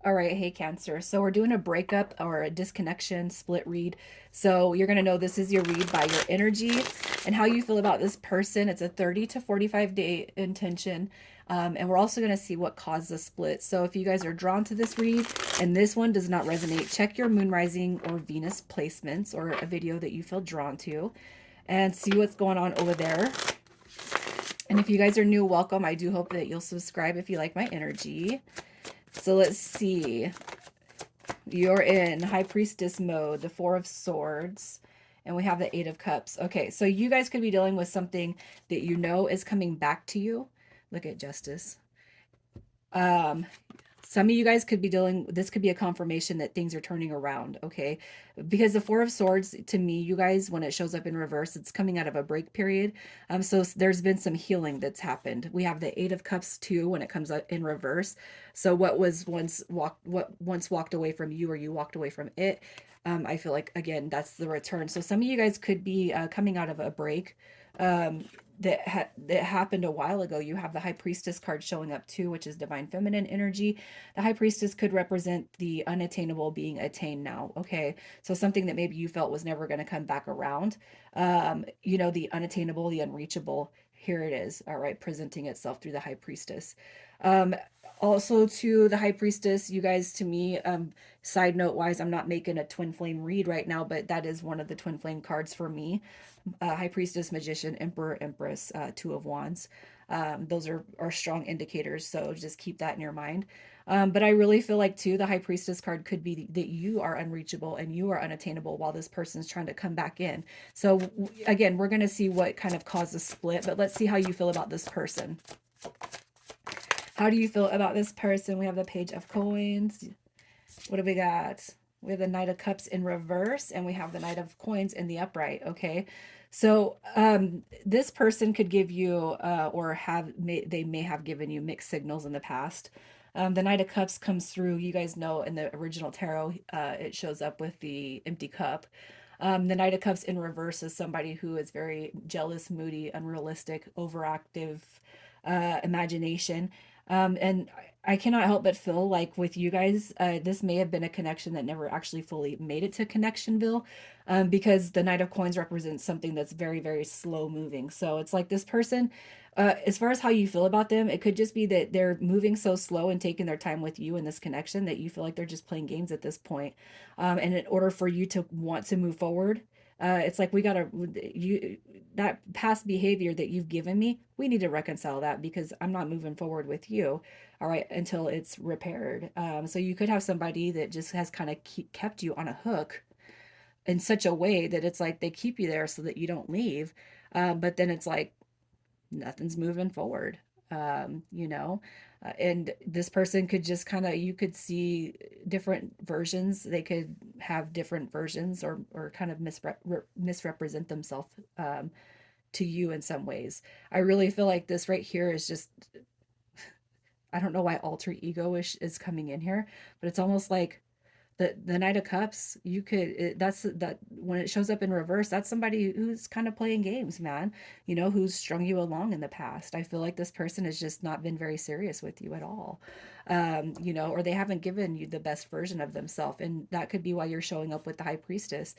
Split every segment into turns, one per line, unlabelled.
All right, hey Cancer. So we're doing a breakup or a disconnection split read. So you're going to know this is your read by your energy and how you feel about this person. It's a 30 to 45 day intention. And we're also going to see what caused the split. So if you guys are drawn to this read and this one does not resonate, check your moon rising or Venus placements or a video that you feel drawn to and see what's going on over there. And if you guys are new, welcome. I do hope that you'll subscribe if you like my energy. So let's see. You're in High Priestess mode, the Four of Swords, and we have the Eight of Cups. Okay, so you guys could be dealing with something that you know is coming back to you. Look at Justice. Um, some of you guys could be dealing, this could be a confirmation that things are turning around, okay? Because the Four of Swords, to me, you guys, when it shows up in reverse, it's coming out of a break period. So there's been some healing that's happened. We have the Eight of Cups too when it comes out in reverse. So what once walked away from you or you walked away from it, I feel like again that's the return. So some of you guys could be coming out of a break. Um, that happened a while ago. You have the High Priestess card showing up too, which is divine feminine energy. The High Priestess could represent the unattainable being attained now. Okay, so something that maybe you felt was never going to come back around. The unattainable, the unreachable. Here it is. All right, presenting itself through the High Priestess. Um, Also to the High Priestess, you guys, to me, side note wise, I'm not making a twin flame read right now, but that is one of the twin flame cards for me. High Priestess, Magician, Emperor, Empress, Two of Wands. Those are strong indicators, so just keep that in your mind. But I really feel like too, the High Priestess card could be that you are unreachable and you are unattainable while this person's trying to come back in. So again, we're going to see what kind of caused the split, but let's see how you feel about this person. How do you feel about this person? We have the Page of Coins. What do we got? We have the Knight of Cups in reverse, and we have the Knight of Coins in the upright. Okay, so this person could give you, they may have given you mixed signals in the past. The Knight of Cups comes through. You guys know in the original tarot, it shows up with the empty cup. The Knight of Cups in reverse is somebody who is very jealous, moody, unrealistic, overactive, imagination. And I cannot help but feel like with you guys, this may have been a connection that never actually fully made it to Connectionville, because the Knight of Coins represents something that's very, very slow moving. So it's like this person, as far as how you feel about them, it could just be that they're moving so slow and taking their time with you in this connection that you feel like they're just playing games at this point. And in order for you to want to move forward, it's like we gotta you that past behavior that you've given me, we need to reconcile that because I'm not moving forward with you, all right, until it's repaired. So you could have somebody that just has kind of kept you on a hook in such a way that it's like they keep you there so that you don't leave. But then it's like nothing's moving forward. And this person could just kind of, you could see different versions. They could have different versions or kind of misrepresent themselves to you in some ways. I really feel like this right here is just, I don't know why alter ego is coming in here, but it's almost like the Knight of Cups, you could that's that when it shows up in reverse, that's somebody who's kind of playing games, man. Who's strung you along in the past. I feel like this person has just not been very serious with you at all. Or they haven't given you the best version of themselves. And that could be why you're showing up with the High Priestess.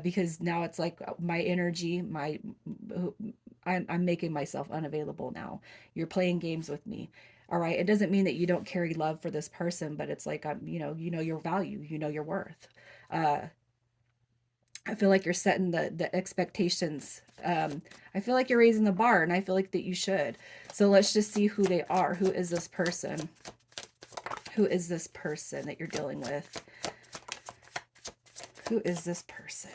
Because now it's like my energy, I'm making myself unavailable now. You're playing games with me. All right, it doesn't mean that you don't carry love for this person, but it's like you know your value, you know your worth. uh I feel like you're setting the expectations. I feel like you're raising the bar, and I feel like that you should. So let's just see who they are. Who is this person? Who is this person that you're dealing with? Who is this person?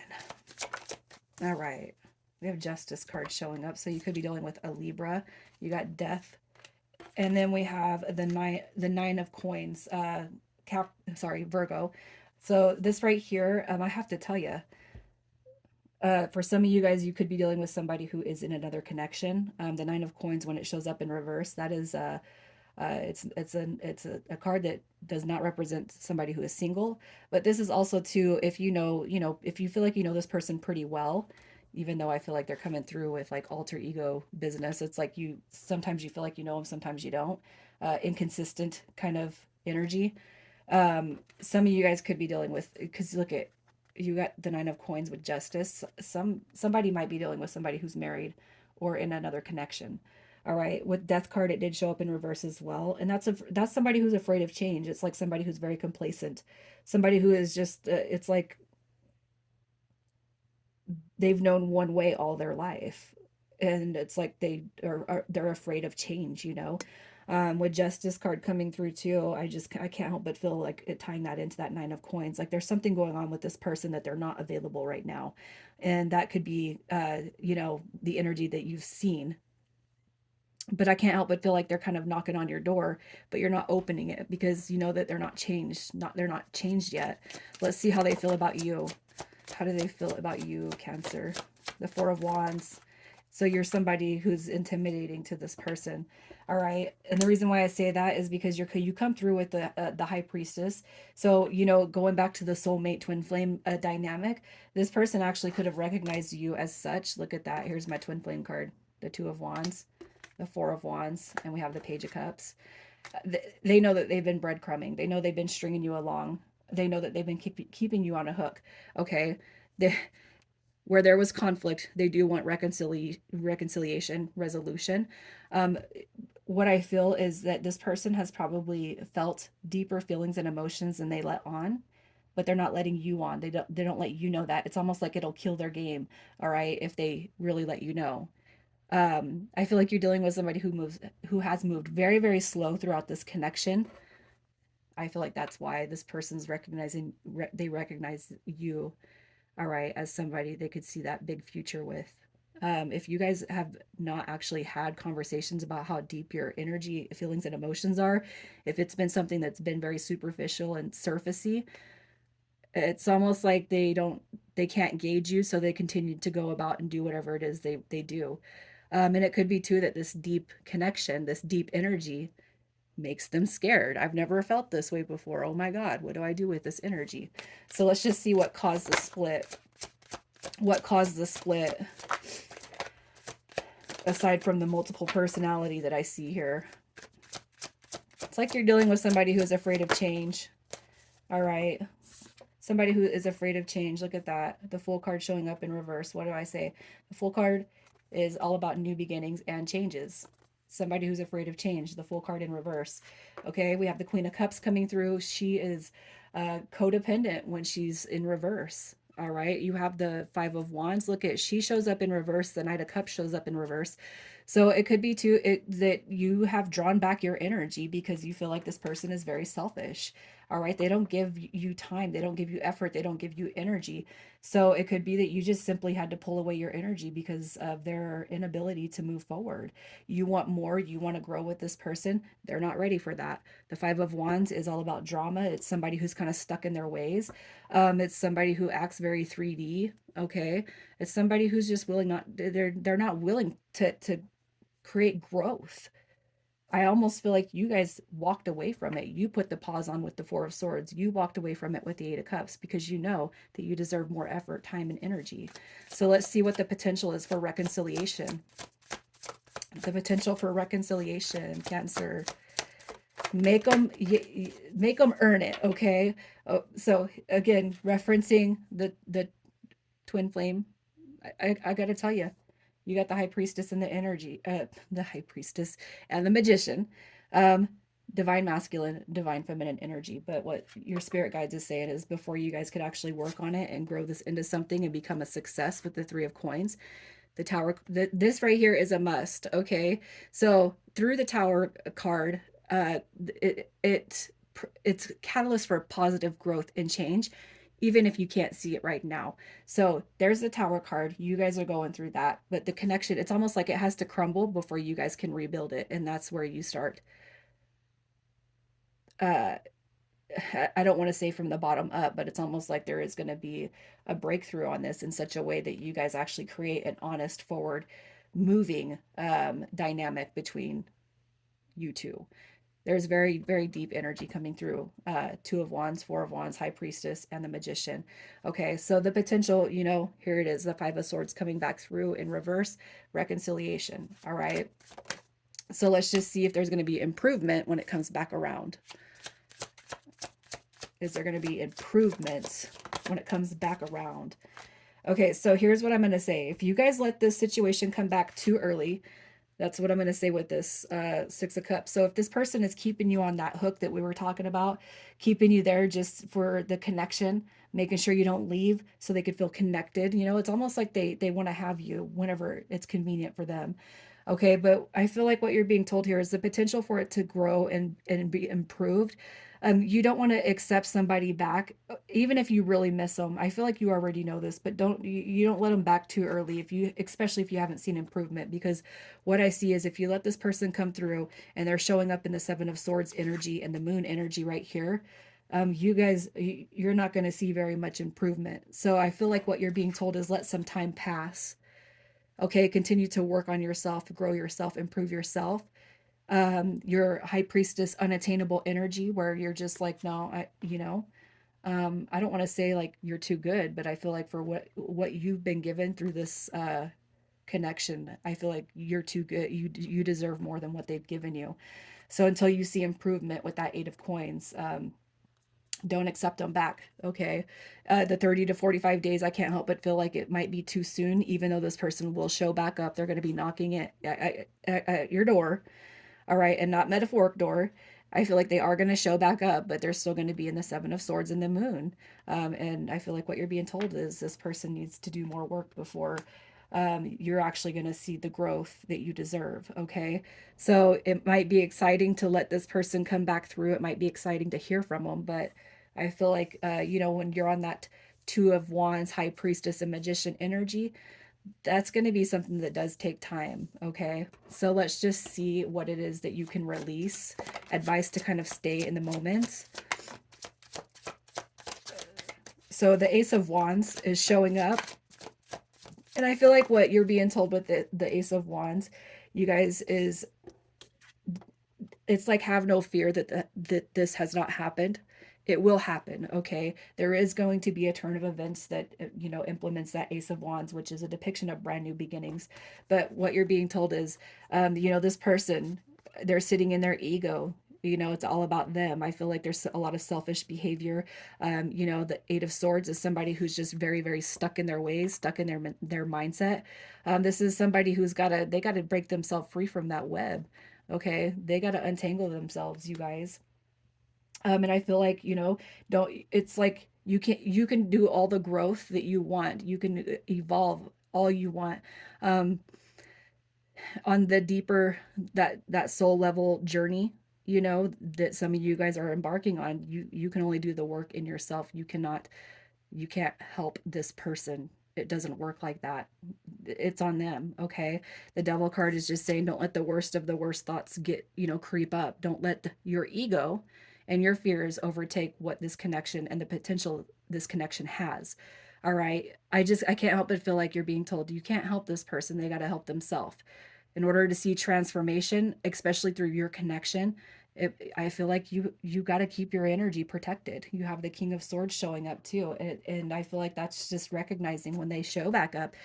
All right, we have Justice card showing up, so you could be dealing with a Libra. You got Death. And then we have the nine of coins, Virgo. So this right here, I have to tell you, for some of you guys, you could be dealing with somebody who is in another connection. The nine of coins, when it shows up in reverse, that is it's a card that does not represent somebody who is single. But this is also too, if if you feel like you know this person pretty well, even though I feel like they're coming through with like alter ego business. It's like sometimes you feel like you know them, sometimes you don't. Inconsistent kind of energy. Some of you guys could be dealing with, because look at, you got the Nine of Coins with Justice. Somebody might be dealing with somebody who's married or in another connection. All right, with Death card, it did show up in reverse as well, and that's somebody who's afraid of change. It's like somebody who's very complacent, somebody who is just it's like they've known one way all their life, and it's like they're afraid of change, you know. With Justice card coming through too, I can't help but feel like it tying that into that Nine of Coins. Like there's something going on with this person that they're not available right now, and that could be you know, the energy that you've seen. But I can't help but feel like they're kind of knocking on your door, but you're not opening it because you know that they're not changed yet. Let's see how they feel about you. How do they feel about you, Cancer? The Four of Wands. So you're somebody who's intimidating to this person. All right. And the reason why I say that is because you come through with the High Priestess. So, you know, going back to the soulmate twin flame dynamic, this person actually could have recognized you as such. Look at that. Here's my twin flame card, the Two of Wands, the Four of Wands, and we have the Page of Cups. They know that they've been breadcrumbing. They know they've been stringing you along. They know that they've been keeping you on a hook. Okay. They, where there was conflict, they do want reconciliation, resolution. Um, what I feel is that this person has probably felt deeper feelings and emotions than they let on, but they're not letting you on. They don't let you know that. It's almost like it'll kill their game, all right, if they really let you know. I feel like you're dealing with somebody who has moved very, very slow throughout this connection. I feel like that's why this person's they recognize you, all right, as somebody they could see that big future with. If you guys have not actually had conversations about how deep your energy, feelings, and emotions are, if it's been something that's been very superficial and surfacey, it's almost like they can't gauge you, so they continue to go about and do whatever it is they do. And it could be too that this deep connection, this deep energy, makes them scared. I've never felt this way before. Oh my God, what do I do with this energy? So let's just see what caused the split. What caused the split, aside from the multiple personality that I see here? It's like you're dealing with somebody who is afraid of change. All right. Somebody who is afraid of change. Look at that. The Fool card showing up in reverse. What do I say? The Fool card is all about new beginnings and changes. Somebody who's afraid of change. The Fool card in reverse. Okay, we have the Queen of Cups coming through. She is codependent when she's in reverse. All right, you have the Five of Wands. Look at, she shows up in reverse. The Knight of Cups shows up in reverse. So it could be too that you have drawn back your energy because you feel like this person is very selfish. All right, they don't give you time, they don't give you effort, they don't give you energy. So it could be that you just simply had to pull away your energy because of their inability to move forward. You want more, you want to grow with this person, they're not ready for that. The Five of Wands is all about drama. It's somebody who's kind of stuck in their ways. It's somebody who acts very 3D. Okay, it's somebody who's just willing not, they're not willing to create growth. I almost feel like you guys walked away from it. You put the pause on with the Four of Swords. You walked away from it with the Eight of Cups because you know that you deserve more effort, time, and energy. So let's see what the potential is for reconciliation. The potential for reconciliation, Cancer. Make them earn it, okay? Oh, so again, referencing the twin flame, I got to tell you, you got the High Priestess and the High Priestess and the Magician. Um, divine masculine, divine feminine energy. But what your spirit guides is saying is before you guys could actually work on it and grow this into something and become a success with the Three of Coins, the Tower, this right here is a must, okay? So through the Tower card, it's catalyst for positive growth and change, even if you can't see it right now. So there's the Tower card. You guys are going through that, but the connection, it's almost like it has to crumble before you guys can rebuild it, and that's where you start. uh I don't want to say from the bottom up, but it's almost like there is going to be a breakthrough on this in such a way that you guys actually create an honest, forward moving dynamic between you two. There's very, very deep energy coming through. Two of Wands, Four of Wands, High Priestess, and the Magician. Okay, so the potential, you know, here it is, the Five of Swords coming back through in reverse, reconciliation. All right. So let's just see if there's going to be improvement when it comes back around. is there going to be improvements when it comes back around? Okay, so here's what I'm going to say. If you guys let this situation come back too early, that's what I'm going to say with this Six of Cups. So if this person is keeping you on that hook that we were talking about, keeping you there just for the connection, making sure you don't leave so they could feel connected, it's almost like they want to have you whenever it's convenient for them. Okay, but I feel like what you're being told here is the potential for it to grow and be improved. You don't want to accept somebody back, even if you really miss them. I feel like you already know this, but you don't let them back too early if you, especially if you haven't seen improvement, because what I see is if you let this person come through and they're showing up in the Seven of Swords energy and the Moon energy right here, you guys, you're not going to see very much improvement. So I feel like what you're being told is let some time pass. Okay, continue to work on yourself, grow yourself, improve yourself. Your High Priestess unattainable energy, where you're just like, no, I don't want to say like you're too good, but I feel like for what you've been given through this connection, I feel like you're too good. You deserve more than what they've given you. So until you see improvement with that 8 of coins, don't accept them back. Okay. The 30 to 45 days, I can't help but feel like it might be too soon, even though this person will show back up. They're going to be knocking it at your door. All right. And not metaphoric door. I feel like they are going to show back up, but they're still going to be in the Seven of Swords and the Moon. And I feel like what you're being told is this person needs to do more work before you're actually going to see the growth that you deserve. Okay. So it might be exciting to let this person come back through. It might be exciting to hear from them, but I feel like, when you're on that Two of Wands, High Priestess, and Magician energy, that's going to be something that does take time. Okay. So let's just see what it is that you can release. Advice to kind of stay in the moment. So the Ace of Wands is showing up. And I feel like what you're being told with the Ace of Wands, you guys, is it's like have no fear that this has not happened. It will happen. Okay, there is going to be a turn of events that implements that Ace of Wands, which is a depiction of brand new beginnings. But what you're being told is, this person, they're sitting in their ego. It's all about them. I feel like there's a lot of selfish behavior. The Eight of Swords is somebody who's just very, very stuck in their ways, stuck in their mindset. This is somebody they got to break themselves free from that web. Okay, they got to untangle themselves, you guys. And I feel like, don't, it's like you can do all the growth that you want. You can evolve all you want. Um, on the deeper that soul level journey, that some of you guys are embarking on, you can only do the work in yourself. You can't help this person. It doesn't work like that. It's on them. Okay. The devil card is just saying, don't let the worst of the worst thoughts creep up. Don't let your ego and your fears overtake what this connection and the potential this connection has. All right. I can't help but feel like you're being told you can't help this person. They got to help themselves in order to see transformation, especially through your connection. I feel like you got to keep your energy protected. You have the King of Swords showing up too, and I feel like that's just recognizing when they show back up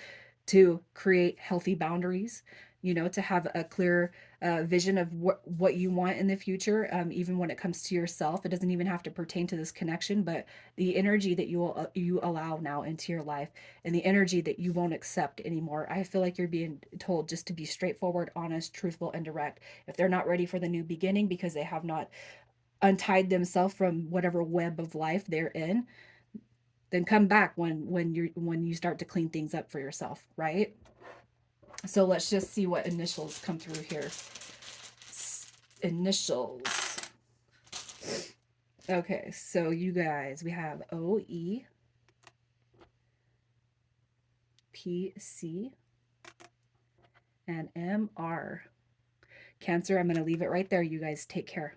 to create healthy boundaries, to have a clear vision of what you want in the future, even when it comes to yourself. It doesn't even have to pertain to this connection, but the energy that you allow now into your life and the energy that you won't accept anymore. I feel like you're being told just to be straightforward, honest, truthful, and direct. If they're not ready for the new beginning because they have not untied themselves from whatever web of life they're in, then come back when you start to clean things up for yourself, right? So let's just see what initials come through here. Initials. Okay, so you guys, we have OE, PC, and MR. Cancer, I'm going to leave it right there. You guys take care.